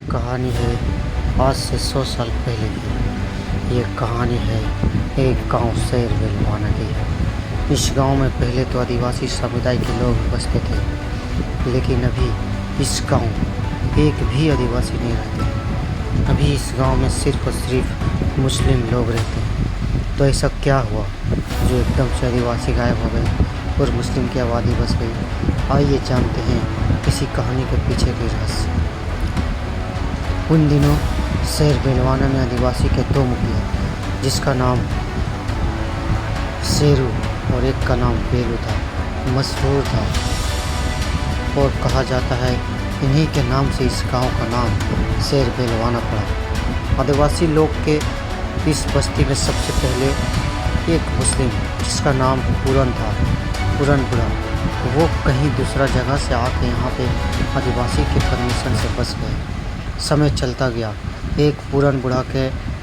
कहानी है आज से 100 साल पहले की। ये कहानी है एक गांव शेर बेलवाना की। इस गांव में पहले तो आदिवासी समुदाय के लोग बसते थे, लेकिन अभी इस गांव एक भी आदिवासी नहीं रहते। अभी इस गांव में सिर्फ और सिर्फ मुस्लिम लोग रहते हैं। तो ऐसा क्या हुआ जो एकदम से आदिवासी गायब हो गए और मुस्लिम की आबादी बस गई? आइए जानते हैं इसी कहानी के पीछे के रहस्य। उन दिनों शेर बेलवाना में आदिवासी के दो मुखिया, जिसका नाम शेरू और एक का नाम बेलू था, मशहूर था और कहा जाता है इन्हीं के नाम से इस गांव का नाम शेर बेलवाना पड़ा। आदिवासी लोग के इस बस्ती में सबसे पहले एक मुस्लिम, जिसका नाम पूरन था, पूरन बुढ़ा, वो कहीं दूसरा जगह से आके यहाँ पे आदिवासी के परमिशन से बस गए। समय चलता गया। एक पूरन बुढ़ा के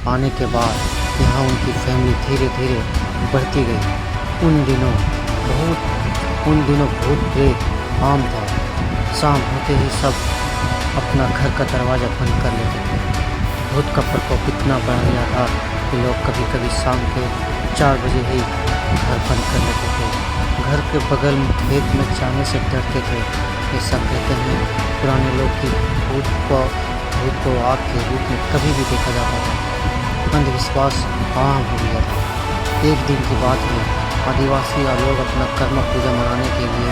आने के बाद यहाँ उनकी फैमिली धीरे धीरे बढ़ती गई। उन दिनों भूत प्रेत आम था। शाम होते ही सब अपना घर का दरवाज़ा बंद कर लेते थे। भूत का प्रकोप इतना बढ़ गया था कि लोग कभी कभी शाम के 4 बजे ही घर बंद कर लेते थे। घर के बगल में खेत में जाने से डरते थे। ऐसा कहते हैं पुराने लोग कि भूत को आग के रूप में कभी भी देखा जाता था। अंधविश्वास आम हो गया था। एक दिन की बात है, आदिवासी लोग अपना कर्मा पूजा मनाने के लिए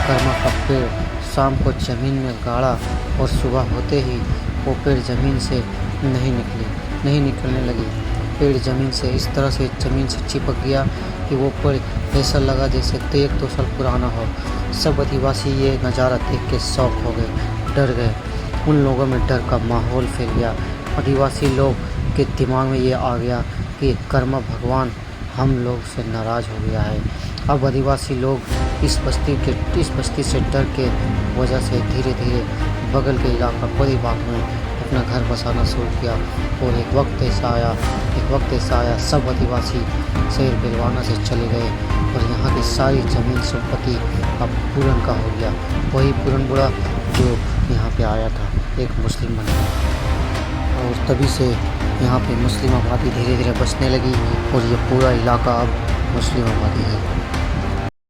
कर्मा का पेड़ शाम को जमीन में गाड़ा और सुबह होते ही वो पेड़ जमीन से नहीं निकलने लगी। पेड़ जमीन से इस तरह से जमीन से चिपक गया कि वो पेड़ ऐसा लगा जैसे 1-2 साल पुराना हो। सब आदिवासी ये नज़ारा देख के शौक हो गए, डर गए। उन लोगों में डर का माहौल फैल गया। आदिवासी लोग के दिमाग में ये आ गया कि कर्मा भगवान हम लोग से नाराज़ हो गया है। अब आदिवासी लोग इस बस्ती से डर के वजह से धीरे धीरे बगल के इलाका बड़ी बाग में अपना घर बसाना शुरू किया। और एक वक्त ऐसा आया सब आदिवासी शेर बेलवाना से चले गए और यहाँ की सारी ज़मीन संपत्ति अब पूरन का हो गया। वही पूरन बुढ़ा जो यहाँ पे आया था एक मुस्लिम बन गया और तभी से यहाँ पे मुस्लिम आबादी धीरे धीरे बसने लगी और ये पूरा इलाका अब मुस्लिम आबादी है।